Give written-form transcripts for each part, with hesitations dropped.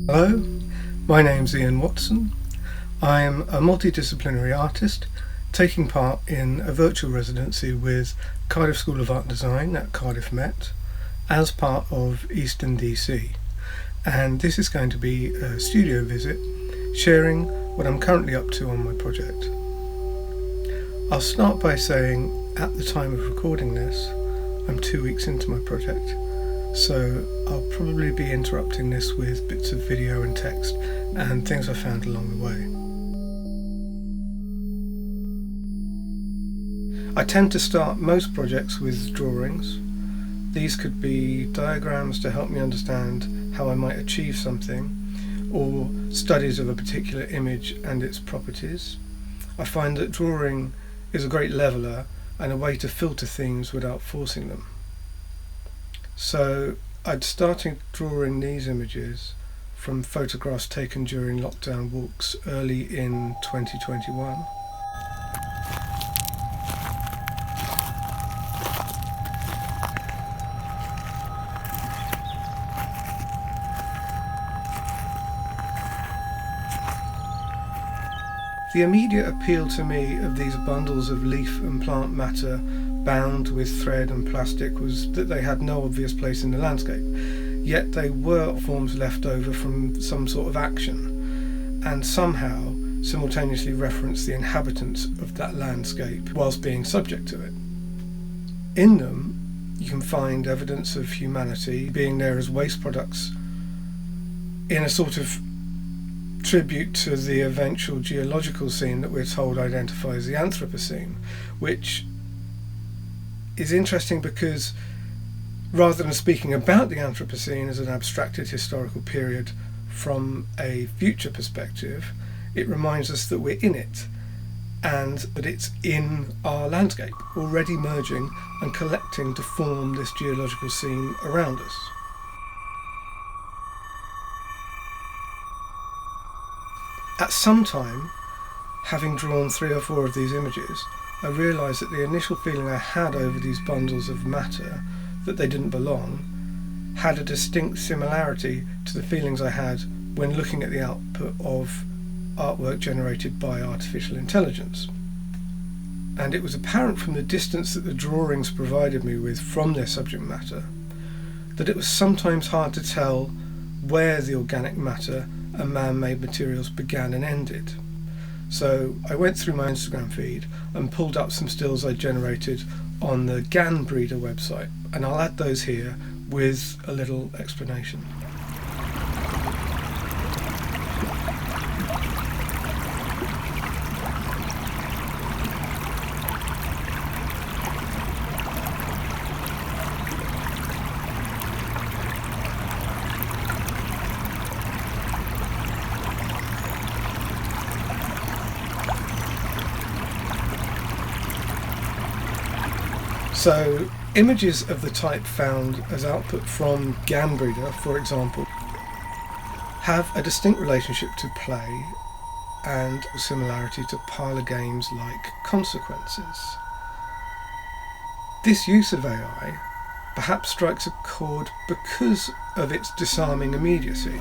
Hello, my name's Ian Watson. I am a multidisciplinary artist taking part in a virtual residency with Cardiff School of Art and Design at Cardiff Met as part of Eastern DC, and this is going to be a studio visit sharing what I'm currently up to on my project. I'll start by saying at the time of recording this I'm 2 weeks into my project, so I'll probably be interrupting this with bits of video and text and things I found along the way. I tend to start most projects with drawings. These could be diagrams to help me understand how I might achieve something, or studies of a particular image and its properties. I find that drawing is a great leveller and a way to filter things without forcing them. So I'd started drawing these images from photographs taken during lockdown walks early in 2021. The immediate appeal to me of these bundles of leaf and plant matter bound with thread and plastic was that they had no obvious place in the landscape, yet they were forms left over from some sort of action, and somehow simultaneously reference the inhabitants of that landscape whilst being subject to it. In them, you can find evidence of humanity being there as waste products in a sort of tribute to the eventual geological scene that we're told identifies the Anthropocene, which is interesting because rather than speaking about the Anthropocene as an abstracted historical period from a future perspective, it reminds us that we're in it and that it's in our landscape, already merging and collecting to form this geological scene around us. At some time, having drawn 3 or 4 of these images, I realised that the initial feeling I had over these bundles of matter, that they didn't belong, had a distinct similarity to the feelings I had when looking at the output of artwork generated by artificial intelligence. And it was apparent from the distance that the drawings provided me with from their subject matter that it was sometimes hard to tell where the organic matter and man-made materials began and ended. So I went through my Instagram feed and pulled up some stills I generated on the GAN Breeder website, and I'll add those here with a little explanation. So, images of the type found as output from GAN Breeder, for example, have a distinct relationship to play and a similarity to parlour games like Consequences. This use of AI perhaps strikes a chord because of its disarming immediacy.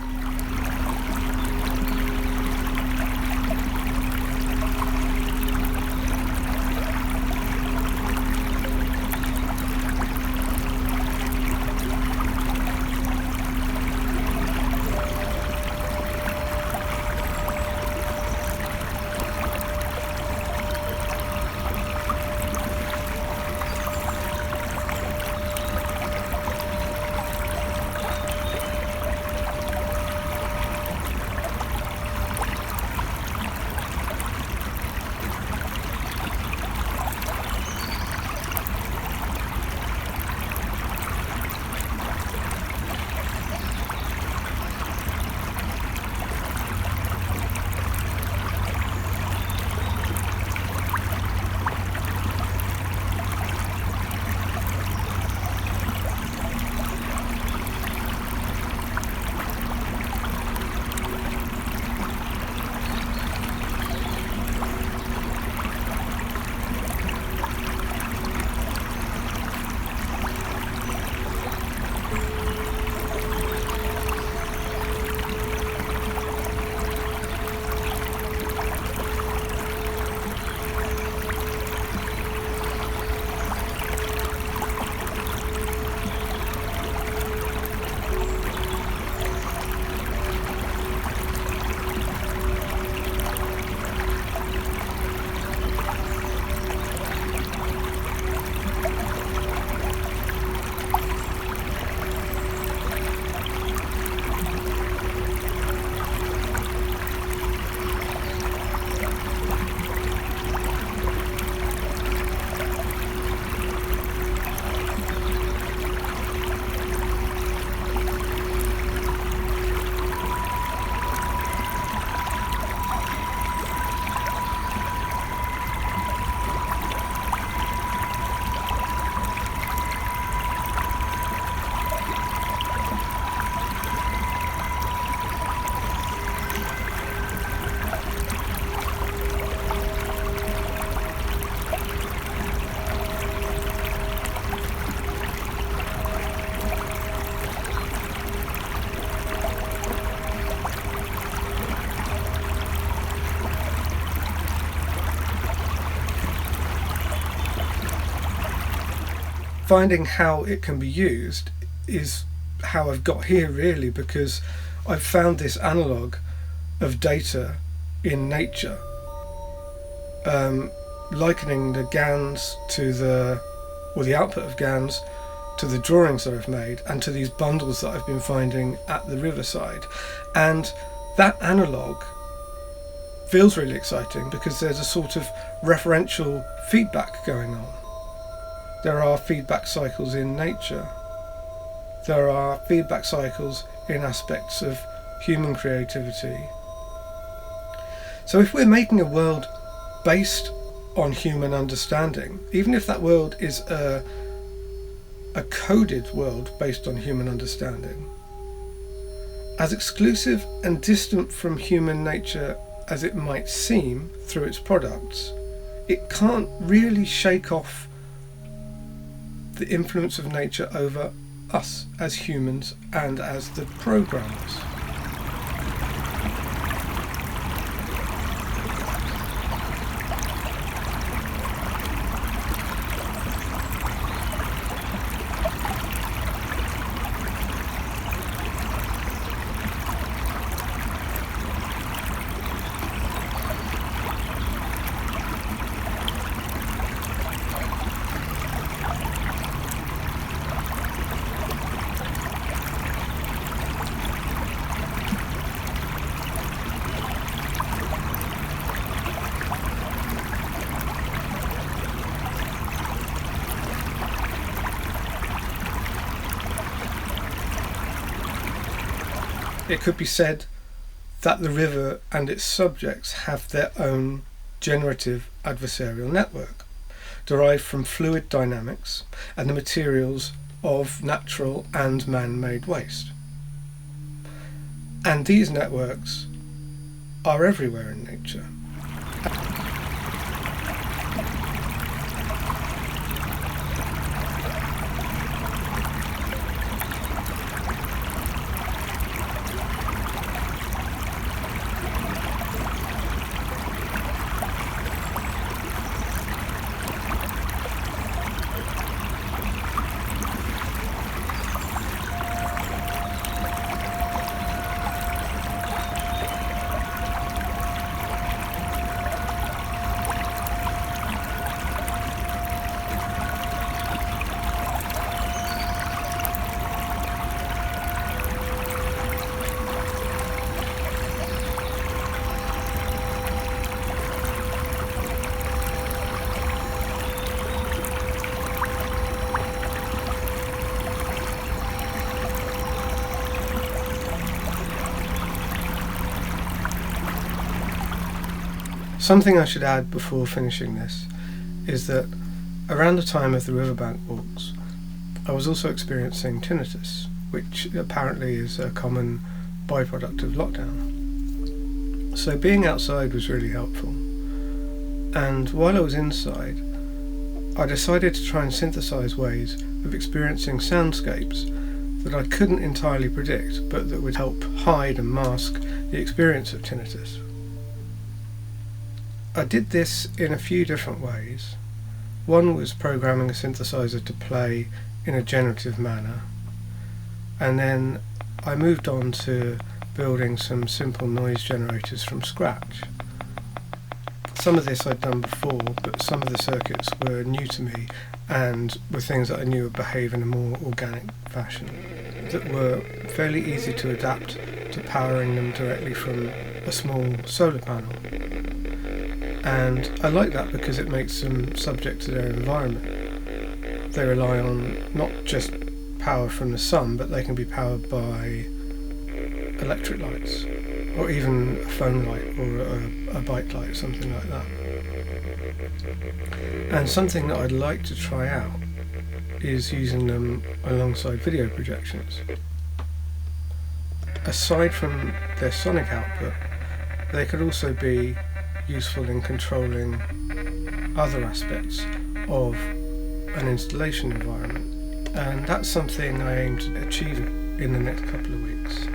finding how it can be used is how I've got here, really, because I've found this analogue of data in nature, likening the GANs to the output of GANs to the drawings that I've made and to these bundles that I've been finding at the riverside. And that analogue feels really exciting because there's a sort of referential feedback going on. There are feedback cycles in nature. There are feedback cycles in aspects of human creativity. So if we're making a world based on human understanding, even if that world is a coded world based on human understanding, as exclusive and distant from human nature as it might seem through its products, it can't really shake off the influence of nature over us as humans and as the programmers. It could be said that the river and its subjects have their own generative adversarial network, derived from fluid dynamics and the materials of natural and man-made waste. And these networks are everywhere in nature. Something I should add before finishing this is that around the time of the riverbank walks, I was also experiencing tinnitus, which apparently is a common byproduct of lockdown. So being outside was really helpful. And while I was inside, I decided to try and synthesize ways of experiencing soundscapes that I couldn't entirely predict, but that would help hide and mask the experience of tinnitus. I did this in a few different ways. One was programming a synthesizer to play in a generative manner, and then I moved on to building some simple noise generators from scratch. Some of this I'd done before, but some of the circuits were new to me and were things that I knew would behave in a more organic fashion, that were fairly easy to adapt to powering them directly from a small solar panel. And I like that because it makes them subject to their environment. They rely on not just power from the sun, but they can be powered by electric lights, or even a phone light or a bike light, something like that. And something that I'd like to try out is using them alongside video projections. Aside from their sonic output, they could also be useful in controlling other aspects of an installation environment, and that's something I aim to achieve in the next couple of weeks.